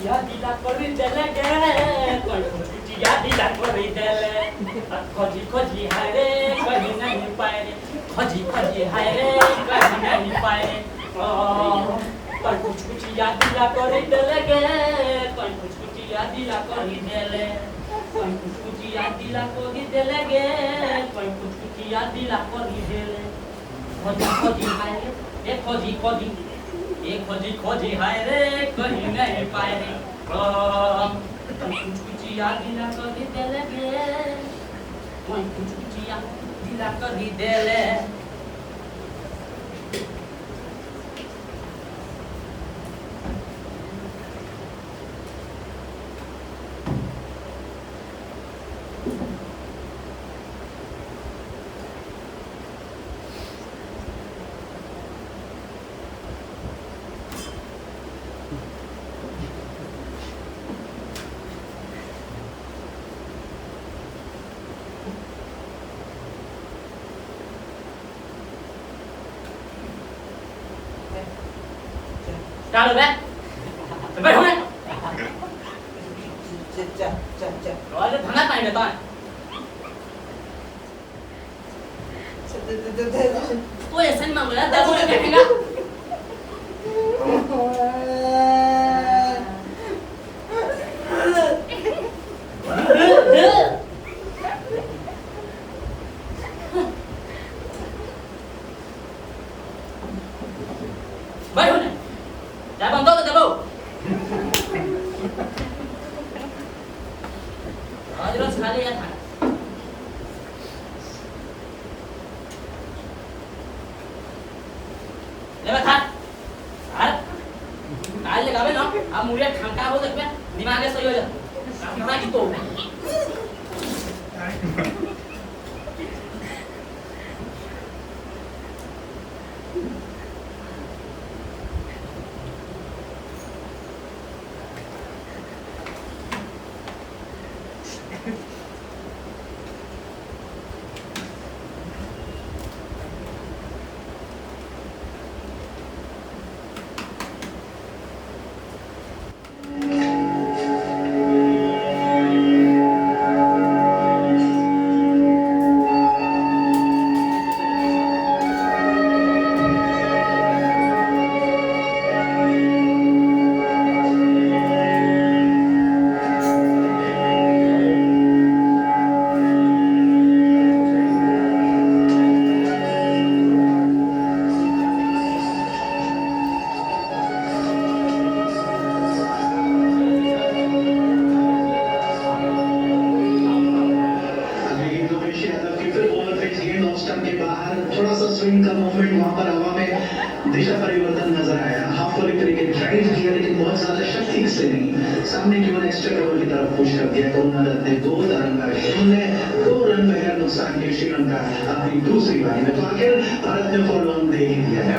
दिला करी देले गे कोई कुचिया दिला करी देले खोजी खोजी हाय रे कहीं नहीं पाए रे खोजी खोजी हाय रे कहीं नहीं पाए रे कोई कुचिया दिला करी देले गे कोई कुचिया दिला करी देले कोई कुचिया दिला करी देले गे कोई कुचिया दिला करी देले खोजी खोजी हाय रे ए खोजी खोजी खोजी हाय रे कहीं नहीं पाए रे कुचिया दिला करी देले गे कोई कुचिया दिला करी देले Trả lời bé. Mày không đấy. Rồi thằng nát này để tôi. Tôi là sinh mạng người đó, tôi là cái gì đó. Mày không này. Dạ bằng tốt tao đâu. Rồi nó xả đi anh thằng. Để mà thằng. Cái gì cả bên nó. Mùi thằng cao vô được biết. Đi mang cái sợi rồi. Thằng hai cái tủ. Swing का movement वहां पर हवा में दिशा परिवर्तन नजर आया। Half volley तरीके drive किया लेकिन बहुत ज्यादा शक्ति से नहीं, सामने की ओर एक्स्ट्रा कवर की तरफ पुश कर दिया। करुणारत्न ने 2 रन बनाए, उन्होंने 2 रन बगैर नुकसान के श्रीलंका अपनी दूसरी पारी में, तो आखिर भारत ने फॉलो ऑन दे ही दिया है।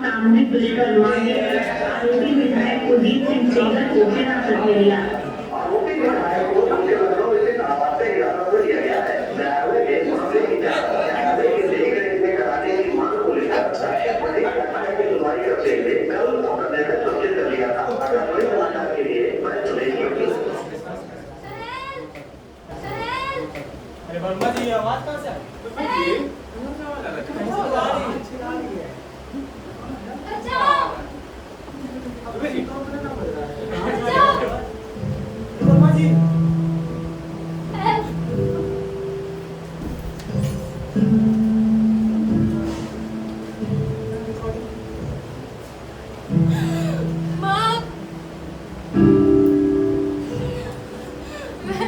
सामूहिक दुष्कर्म मामले में आरोपी विधायक कुलदीप सिंह सेंगर को हिरासत में लिया। आरोपी विधायक को दूसरे बंदों से नाबालिग हिरासत में लिया गया है। न्यायालय ने मामले की जांच न्यायालय के देख रेख में कराने की मांग को लेकर प्रदेश सरकार की सुनवाई करते हुए कल मुकदमे में सूचित कर दिया था। बड़े समाचार के लिए मैं सुरेश जोशी। अरे वर्मा जी आवाज कहां से आ रही है?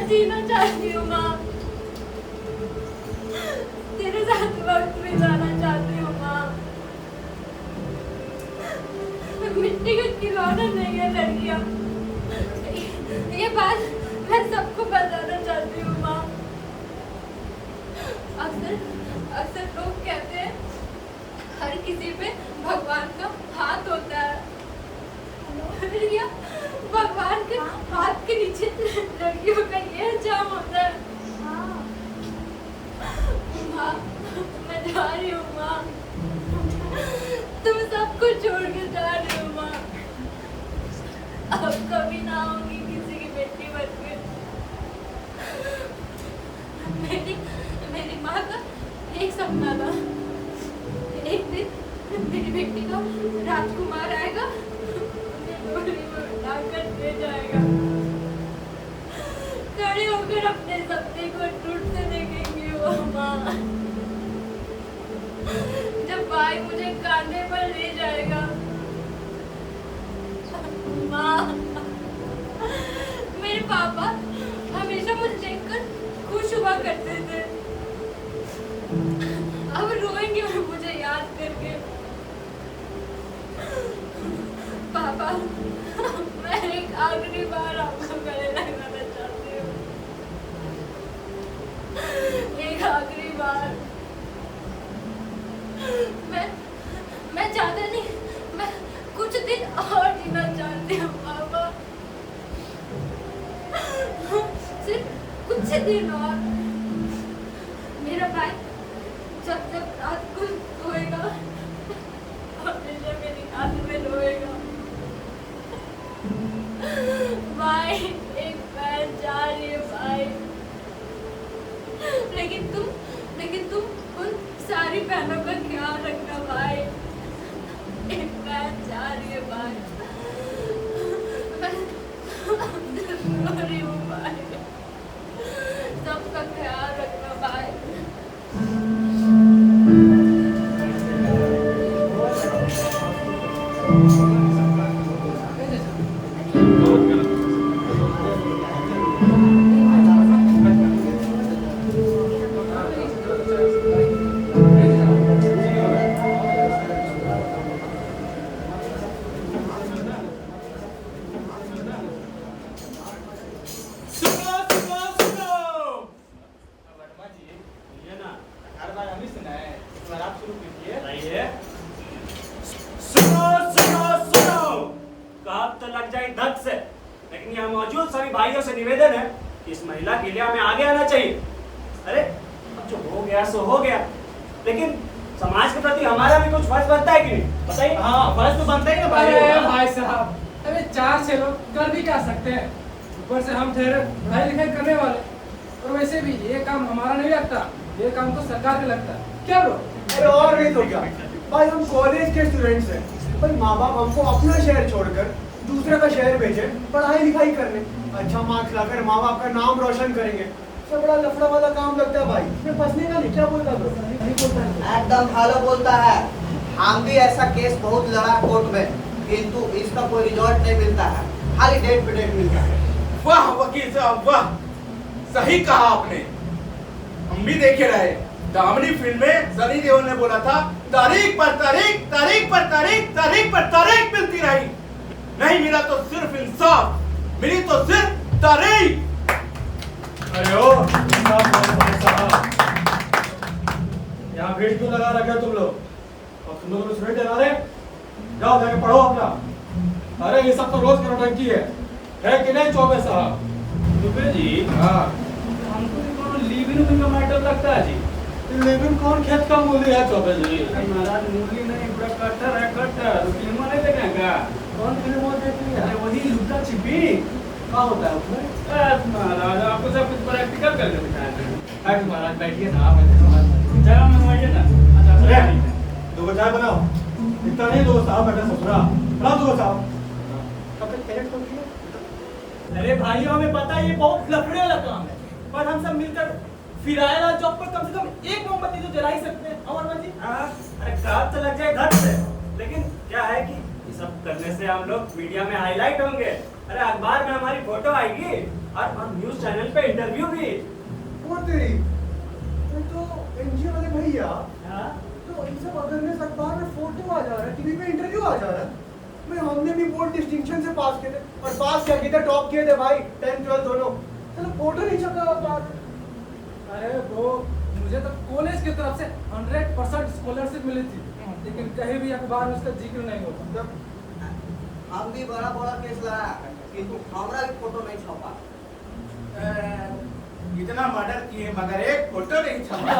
जीना चाहती हूँ माँ, तेरे साथ वक्त बिताना चाहती हूँ माँ। मिट्टी के खिलौने नहीं है लड़कियाँ, ये बात मैं सबको बताना चाहती हूँ माँ। अक्सर लोग कहते हैं हर किसी पे भगवान का हाथ होता है। भगवान के हाथ के नीचे लड़कियों का ये अंजाम होता है। माँ, मैं जा रही हूँ माँ, तुम सबको छोड़ के जा रही हो माँ। अब कभी ना आऊंगी किसी की बेटी बनकर। मेरी माँ का एक सपना था, एक दिन मेरी बेटी का राजकुमार आएगा, डोली में उठाकर ले जाएगा, खड़े होकर अपने सपने को टूटते देखेंगे वो माँ। जब भाई मुझे कांधे पर ले जाएगा, माँ, मेरे पापा हमेशा मुझे देखकर खुश हुआ करते थे, अब रोएंगे मुझे याद करके। पापा, मैं एक आखिरी बार आपको गले लगाना चाहती हूँ, एक आखिरी बार। मैं ज्यादा नहीं, मैं कुछ दिन और जीना चाहती हूँ पापा, सिर्फ कुछ दिन और। मेरा भाई जब जब रात को सोएगा हमेशा मेरी याद में रोएगा। भाई, एक बहन जा रही है भाई, लेकिन तुम उन सारी बहनों का ख्याल रखना भाई। एक बहन जा रही है भाई, मैं रो रही हूँ भाई, सबका ख्याल रखना भाई। इस महिला के लिए हमें आगे आना चाहिए। अरे अब जो हो गया सो हो गया, लेकिन समाज के प्रति हमारा भी कुछ फर्ज बनता है कि नहीं? बताइए। हाँ, फर्ज तो बनता ही ना भाई। अरे भाई साहब, अबे 4-6 लोग कर भी क्या सकते हैं, ऊपर से हम ठहरे पढ़ाई लिखाई करने वाले, और वैसे भी ये काम हमारा नहीं लगता, ये काम तो सरकार का लगता है। क्या लो? अरे और नहीं तो क्या भाई, हम कॉलेज के स्टूडेंट्स हैं भाई, माँ बाप हमको अपना शहर छोड़कर दूसरे का शहर भेजे पढ़ाई लिखाई करने, अच्छा मार्क्स लाकर माँ बाप का नाम रोशन करेंगे, सब बड़ा लफड़ा वाला काम लगता है भाई। मैं फंसने का नहीं, क्या बोलता है? नहीं बोलता है, एकदम भालो बोलता है। हम भी ऐसा केस बहुत लड़ा कोर्ट में, किंतु इसका कोई रिजल्ट नहीं मिलता है, खाली डेट पे डेट मिलता है। वाह वकील साहब वाह, सही कहा आपने। हम भी देखे रहे, दामनी फिल्म में सनी देओल ने बोला था तारीख पर तारीख, तारीख पर तारीख, तारीख पर तारीख मिलती रही, नहीं मिला तो सिर्फ इंसाफ, मिली तो सिर्फ तारीख। अरे ओ साहब, यहाँ भीड़ क्यों लगा रखा तुम लोग? और तुम लोग स्टूडेंट है रहे, जाओ जाके पढ़ो अपना। अरे ये सब तो रोज का नौटंकी है कि नहीं चौबे साहब? दुबे जी, हाँ, हमको भी कौन लिव इन का मैटर लगता है जी। लेकिन कौन खेत का मूली है चौबे जी? महाराज मूली नहीं, पूरा कट्टर है कट्टर। फिल्म नहीं देखें क्या? कौन फिल्म वो देखनी है? अरे वही लुका छिपी। क्या होता है उसमें? महाराज आपको सब कुछ प्रैक्टिकल करके दिखाए थे। अरे महाराज बैठिए ना, आप जगह मंगवाइए ना। अच्छा अरे दो चाय बनाओ, इतना नहीं दो साहब, बेटा ससुरा बनाओ दो साहब। अरे भाइयों, हमें पता है ये बहुत लफड़े वाला काम है, पर हम सब मिलकर फिराया जॉब पर कम से कम एक मोमबत्ती तो जला ही सकते हैं। अमर जी, अरे काम तो लग जाए घर से, लेकिन क्या है कि ये सब करने से हम लोग मीडिया में हाईलाइट होंगे। अरे अखबार में हमारी फोटो आएगी और न्यूज चैनल पे इंटरव्यू भी। वो तेरी तो एनजीओ वाले भैया, हाँ? तो इन सब अवेयरनेस अखबार में फोटो आ जा रहा है, टीवी पे इंटरव्यू आ जा रहा है। मैं हमने भी बोर्ड डिस्टिंक्शन से पास किए थे, और पास क्या किए थे, टॉप किए थे भाई, 10th 12th दोनों। चलो फोटो नहीं छपा अखबार में। अरे वो मुझे तो कॉलेज की तरफ से 100% स्कॉलरशिप मिली थी, लेकिन कहीं भी अखबार में उसका जिक्र नहीं होता। हम भी बड़ा बड़ा केस लड़ा किंतु हमारा भी फोटो नहीं छपा। इतना मर्डर किए मगर एक फोटो नहीं छपा।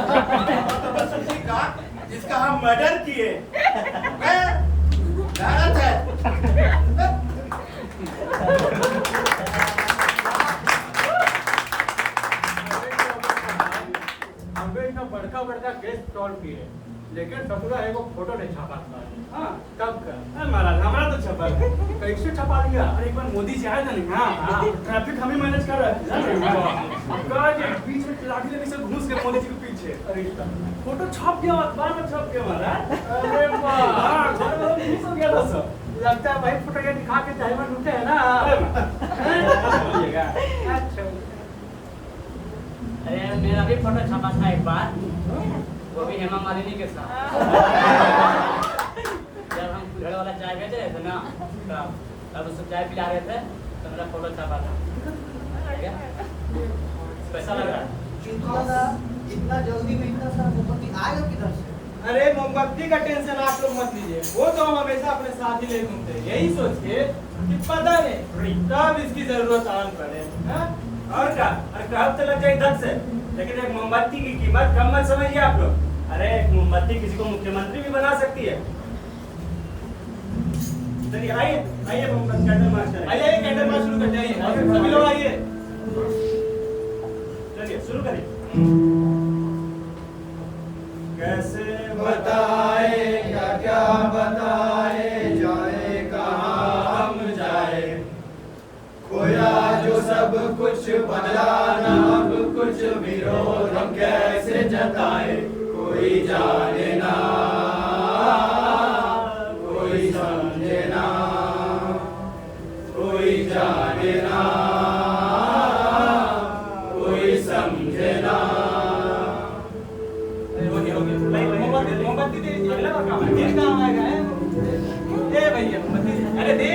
तो बस उसी का जिसका हम मर्डर किए गलत है। हमने इतना बड़का बड़का केस सॉल्व किए लेकिन ससुरा है वो फोटो नहीं छपा। हाँ कब का? महाराज हमारा तो छपा कैसे छपा दिया? अरे एक बार मोदी जी आए थे ना, हाँ ट्रैफिक हमें मैनेज कर रहे थे, बीच में लाठी लेने से घुस गए मोदी जी के पीछे। अरे फोटो छप गया, अखबार में छप गया महाराज। अरे वाह, घर में मिस हो गया था सब। लगता है भाई फोटो ये दिखा के टाइमर रुके है ना। अच्छा अरे मेरा भी फोटो छपा था एक बार, वो भी हेमा मालिनी के साथ। जब हम घर वाला चाय बेच रहे थे ना, तब उसको चाय पिला रहे थे तो मेरा फोटो छपा था। पैसा लग रहा है। इतना जल्दी में इतना सारा मोमबत्ती आएगा किधर से? अरे मोमबत्ती का टेंशन आप लोग मत लीजिए, वो तो हम हमेशा अपने साथ ही ले घूमते हैं, यही सोच के कि पता नहीं कब इसकी जरूरत आन पड़े। और क्या? अरे कब तो लग जाए धक से, लेकिन एक मोमबत्ती की कीमत कम मत समझिए आप लोग। अरे एक मोमबत्ती किसी को मुख्यमंत्री भी बना सकती है। चलिए आइए आइए कैंडल मार्च करें। आइए कैंडल मार्च शुरू करते हैं, सभी लोग आइए। चलिए शुरू करिए। कैसे बताए क्या बताए जाए कहाँ हम जाए, खोया जो सब कुछ बदला ना अब कुछ विरोध हम कैसे जताए, कोई जाने ना कोई समझे ना, कोई जाने ना कोई समझे ना। मोमबत्ती दे, अगला का काम है, ये काम आएगा। दे भैया मोमबत्ती, अरे दे।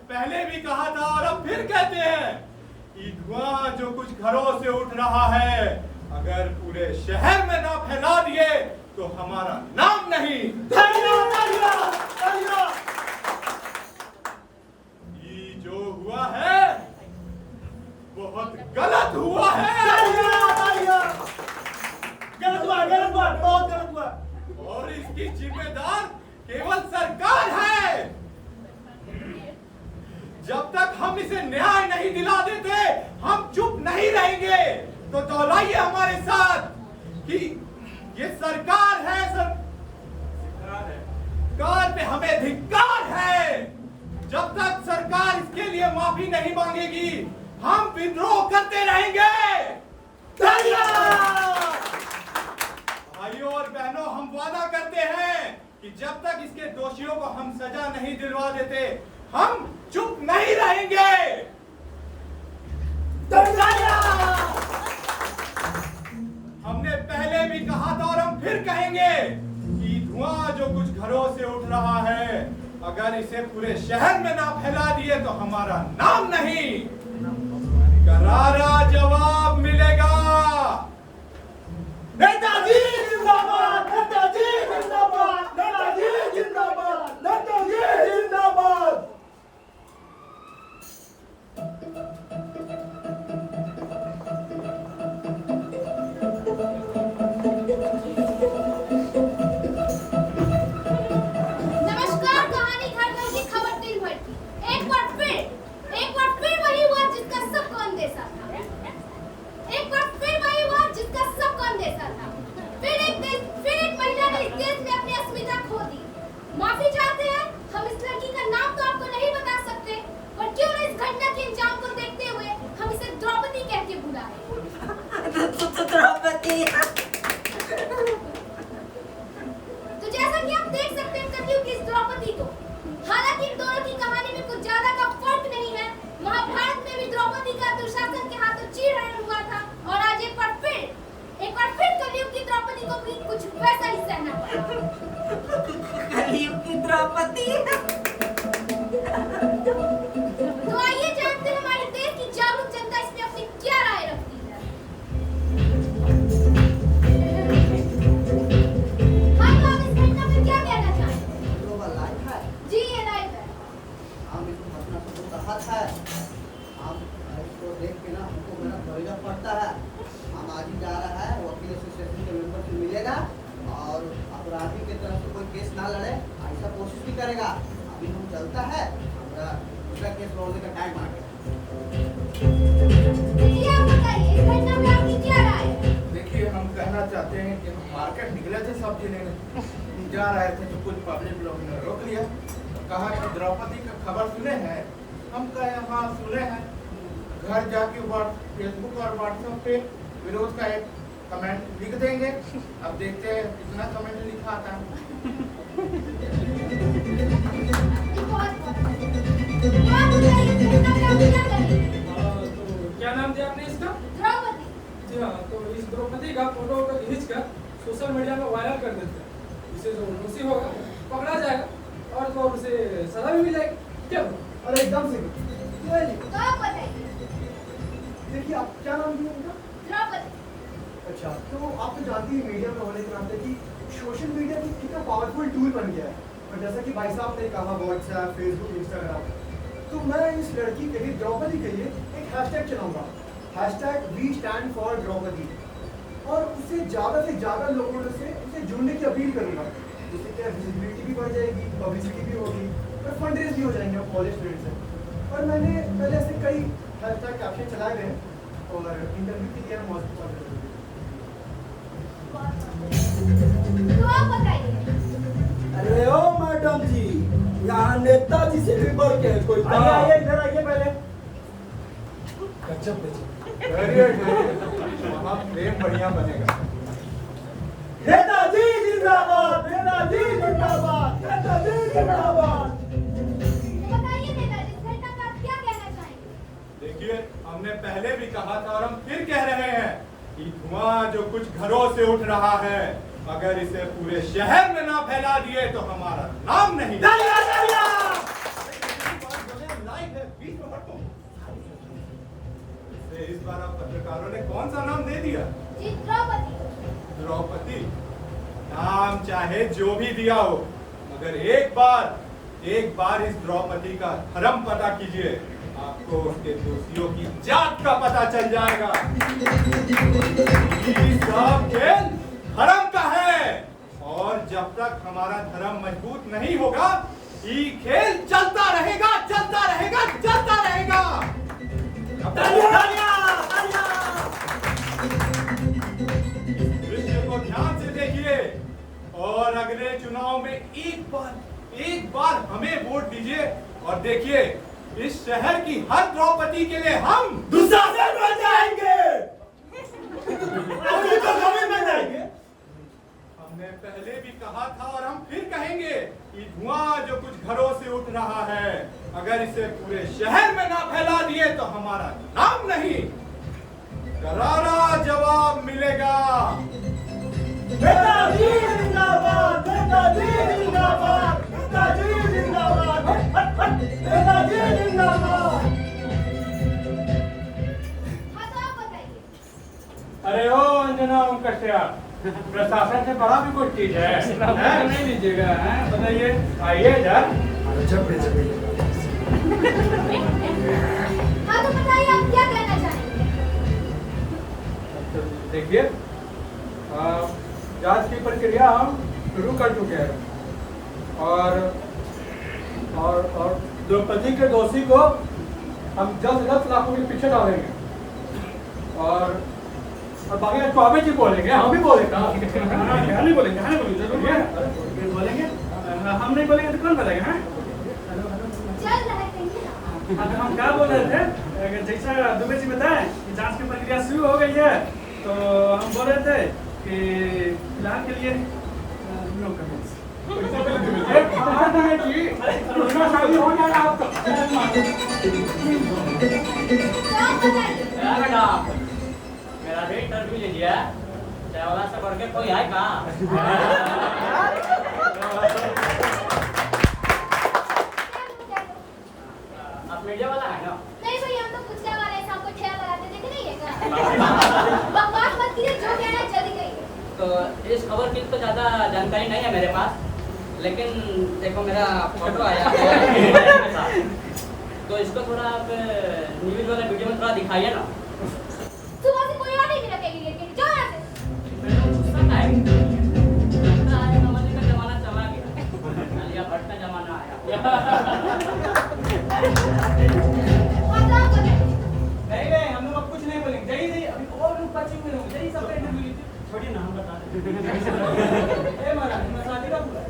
पहले भी कहा था और अब फिर कहते हैं कि धुआं जो कुछ घरों से उठ रहा है अगर पूरे शहर में ना फैला दिए तो हमारा नाम नहीं। ये जो हुआ है बहुत गलत हुआ है। गलत हुआ, गलत हुआ, बहुत गलत हुआ। और इसकी जिम्मेदार केवल सरकार है। जब तक हम इसे न्याय नहीं दिला देते हम चुप नहीं रहेंगे। तो दोहराइए हमारे साथ कि ये सरकार है, सरकार पे हमें धिक्कार है। जब तक सरकार इसके लिए माफी नहीं मांगेगी हम विद्रोह करते रहेंगे। भाइयों और बहनों, हम वादा करते हैं कि जब तक इसके दोषियों को हम सजा नहीं दिलवा देते हम चुप नहीं रहेंगे। हमने पहले भी कहा था और हम फिर कहेंगे कि धुआं जो कुछ घरों से उठ रहा है अगर इसे पूरे शहर में ना फैला दिए तो हमारा नाम नहीं। करारा जवाब मिलेगा। नेताजी जिंदाबाद, नेताजी जिंदाबाद, नेताजी जिंदाबाद, नेताजी जिंदाबाद। नमस्कार, कहानी घर घर की खबर दिन भर की। एक बार फिर वही हुआ जिसका सबको अंदेशा था। तो जैसा कि आप देख सकते हैं कलयुग की इस द्रौपदी को, हालांकि इन दोनों की कहानी में कुछ ज्यादा का फर्क नहीं है। महाभारत में भी द्रौपदी का दुशासन के हाथों चीरहरण हुआ था और आज एक बार फिर कलयुग की द्रौपदी को भी कुछ वैसा ही सहना पड़ा। कलयुग की द्रौपदी। तो आइए जानते हैं हमारे देश की जागरूक जनता इस पे अपनी क्या राय रखती है। हाँ, तो आप इस घटना पे क्या कहना चाहेंगे? लाइफ है जी, ये लाइव है। हम इसको घटना से बहुत आहत है। हम इसको देख के ना हमको मेरा भरोसा पड़ता है। हम आज ही जा रहा है वकील एसोसिएशन के मेंबर से मिलेगा और अपराधी के तरफ से कोई केस ना लड़े ऐसा कोशिश भी करेगा। अभी हम चलता है, हमारा दूसरा केस लड़ने का टाइम आ गया। जी, आप बताइए इस घटना पे आपकी क्या राय है? देखिए, हम कहना चाहते हैं कि हम मार्केट निकले थे सब्जी लेने, जा रहे थे तो कुछ पब्लिक लोग ने रोक लिया, कहा कि द्रौपदी का खबर सुने हैं। हम कहे हाँ सुने हैं। घर जाके फेसबुक और व्हाट्सएप पे विरोध का एक कमेंट लिख देंगे। अब देखते हैं कितना कमेंट लिखा आता है। क्या नाम दिया आपने इसका? द्रौपदी। जी हाँ, तो इस द्रौपदी का फोटो खींच कर सोशल मीडिया में वायरल कर देते हैं। इसे जो दोषी होगा पकड़ा जाएगा और तो उसे सजा भी मिलेगी। क्या? अरे एकदम से तो आप बताइए। देखिए, आप क्या नाम दिया उनका? द्रौपदी। अच्छा, तो आप तो जानती हैं मीडिया में होने के नाते कि सोशल मीडिया की कितना पावरफुल टूल बन गया है। और जैसा कि भाई साहब ने कहा व्हाट्सएप, फेसबुक, इंस्टाग्राम, तो मैं इस लड़की के लिए द्रौपदी के लिए एक हैशटैग चलाऊंगा, #WeStandForDraupadi, और उससे ज़्यादा लोगों से उसे जुड़ने की अपील करूंगा, जिससे क्या विजिबिलिटी भी बढ़ जाएगी, पब्लिसिटी भी होगी और फंड रेज भी हो जाएंगे हम कॉलेज स्टूडेंट से। और मैंने पहले ऐसे कई हैशटैग कैप्शन चलाए गए और इंटरव्यू के लिए हम मौजूद कर रहे हैं। तो आप बताइए। अरे ओ मैडम जी, यहाँ नेताजी से भी बढ़ के कोई आइए इधर आइए पहले। वहाँ प्रेम बढ़िया बनेगा। नेताजी जिंदाबाद, नेताजी जिंदाबाद, नेताजी जिंदाबाद। बताइए नेताजी, इस घटना का आप क्या कहना चाहेंगे? देखिए, हमने पहले भी कहा था और हम फिर कह रहे हैं कि धुआं जो कुछ घरों से उठ रहा है, अगर इसे पूरे शहर में ना फैला दिए तो हमारा नाम नहीं। इस बार आप पत्रकारों ने कौन सा नाम दे दिया? जी, द्रौपदी। द्रौपदी। नाम चाहे जो भी दिया हो, मगर एक बार इस द्रौपदी का धर्म पता कीजिए, आपको उसके दोषियों की जात का पता चल जाएगा। ये सब खेल धर्म का है और जब तक हमारा धर्म मजबूत नहीं होगा, ये खेल चलता रहेगा, चलता रहेगा, चलता रहेगा। दृश्य को ध्यान से देखिए और अगले चुनाव में एक बार हमें वोट दीजिए और देखिए, इस शहर की हर द्रौपदी के लिए हम दुशासन बन जाएंगे। हमने पहले भी कहा था और हम फिर कहेंगे कि धुआं जो कुछ घरों से उठ रहा है, अगर इसे पूरे शहर में ना फैला दिए तो हमारा नाम नहीं। करारा जवाब मिलेगा। नेताजी जिंदाबाद, नेताजी जिंदाबाद, नेताजी जिंदाबाद, नेताजी जिंदाबाद। हाँ, तो आप बताइए। अरे ओ अंजना ओम कश्यप, प्रशासन से बड़ा भी कुछ चीज है, नहीं लीजिएगा? बताइए, आइए इधर। हाँ, तो बताइए आप क्या कहना चाहेंगे? देखिए, जांच की प्रक्रिया हम शुरू कर चुके हैं और द्रौपदी के दोषी को हम जल्द 10 लाखों के पीछे डालेंगे और बाकी चौबे जी बोलेंगे, हम भी बोलेंगे। नहीं बोलेंगे, बोलेंगे। हम नहीं बोलेंगे तो कौन बोलेगा? चल रहा है कहीं ना। हम क्या बोल रहे थे, जैसा दुबे जी बताए कि जांच की प्रक्रिया शुरू हो गई है तो हम बोल रहे थे कि फिलहाल के लिए नो कमेंट्स। मेरा भी इंटरव्यू लीजिए, चावला से बढ़ के कोई है कहाँ? आप मीडिया वाला है ना? नहीं भाई, हम तो कुछ वाले हैं, हमको ठेला लगाते देखे नहीं है क्या? बकवास मत कीजिए, जो कहना है जल्दी कहिए। तो इस खबर की तो ज़्यादा जानकारी नहीं है मेरे पास, लेकिन देखो मेरा फोटो आया है के साथ। तो इसको थोड़ा आप न्यूज़ वाले वीडियो में थोड़ा दिखाइए ना। सुबह से कोई और नहीं मिला कहीं लेके, जाओ यहाँ से। मेरे को गुस्सा है। लगता है नमस्ते का जमाना चला गया, आलिया भट्ट का जमाना आया। बताओ करें। नहीं, हम लोग अब कुछ नहीं बोलेंगे। जय जय, अभी और लोग बचे हुए होंगे। जय सबका इंटरव्यू लीजिए। छोड़िए ना, हम बता दें। ए महाराज, मसाले का पूरा।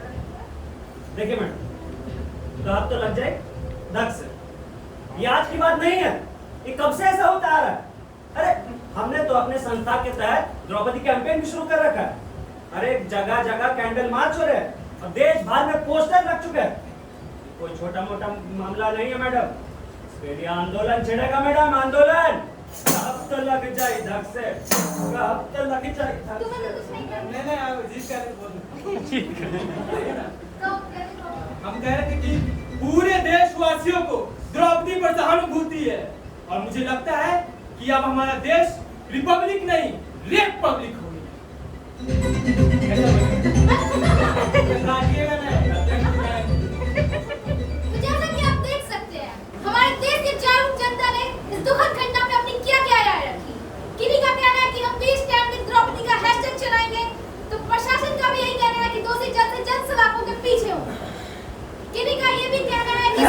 देखिए मैडम, तो आप तो लग जाए धक से। ये आज की बात नहीं है, ये कब से ऐसा होता आ रहा है। अरे हमने तो अपने संस्था के तहत द्रौपदी कैंपेन भी शुरू कर रखा है। अरे जगह जगह कैंडल मार्च हो रहे हैं और देश भर में पोस्टर लग चुके हैं। कोई छोटा मोटा मामला नहीं है मैडम, इस पे ये आंदोलन छिड़ेगा मैडम, आंदोलन। अब तो लग जाए धक से, अब तो लग जाए धक तुम्हें से। तो कुछ नहीं करना। नहीं, आप जिस कह रहे थे बोलो। तो कैसे बोलो? हम कह रहे थे कि पूरे देशवासियों को द्रौपदी पर सहानुभूति है, और मुझे लगता है कि अब हमारा देश रिपब्लिक नहीं, रेपब्लिक हो गया। तो जैसा कि आप देख सकते हैं, हमारे देश के जागरूक जनता ने इस दुखद घटना पे अपनी क्या राय रखी। किन्हीं का कहना है कि हम भी स्टैंड विद द्रौपदी का हैशटैग चलाएंगे, तो प्रशासन का भी यही कहना है कि दोषी जल्द से जल्द सलाखों के पीछे हो। किन्हीं का ये भी कहना है कि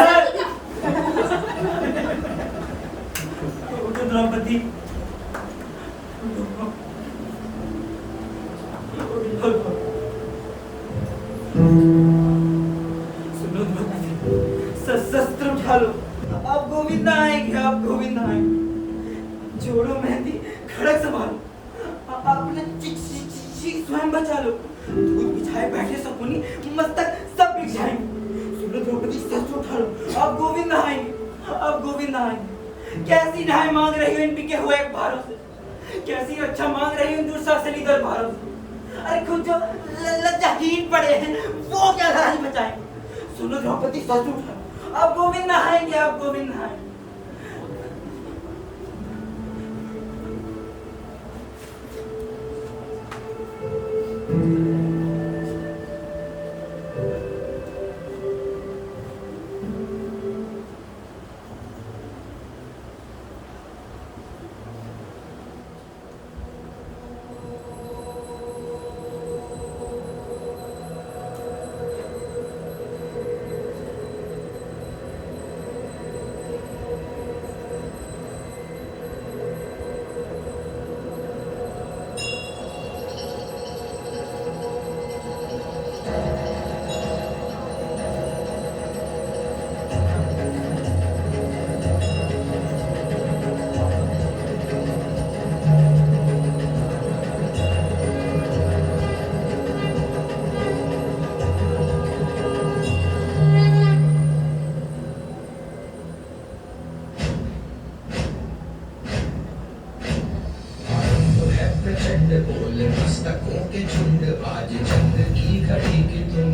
द्रौपदी सुनो द्रौपदी, शस्त्र उठा लो। अब गोविंद आएंगे, अब गोविंद आएंगे। जोड़ो मेहंदी, खड़क संभालो, अपने चीख स्वयं बचा लो। दूध बिछाए बैठे सकुनी मस्तक सब बिक जाएंगे। सुनो द्रौपदी, शस्त्र उठा लो, अब गोविंद आएंगे, अब गोविंद आएंगे। कैसी न्याय मांग रही हो इन बिके हुए अखबारों से, कैसी रक्षा मांग रही हो इन दुशासनी दरबारों से। अरे खुद जो लज्जाहीन पड़े हैं वो क्या लाज बचाएंगे। सुनो द्रौपदी, शस्त्र उठा लो, अब गोविंद आएंगे, अब गोविंद आएंगे। प्रचंड बोल मस्तकों के झुंड, आज चंद्र की घड़ी की तुम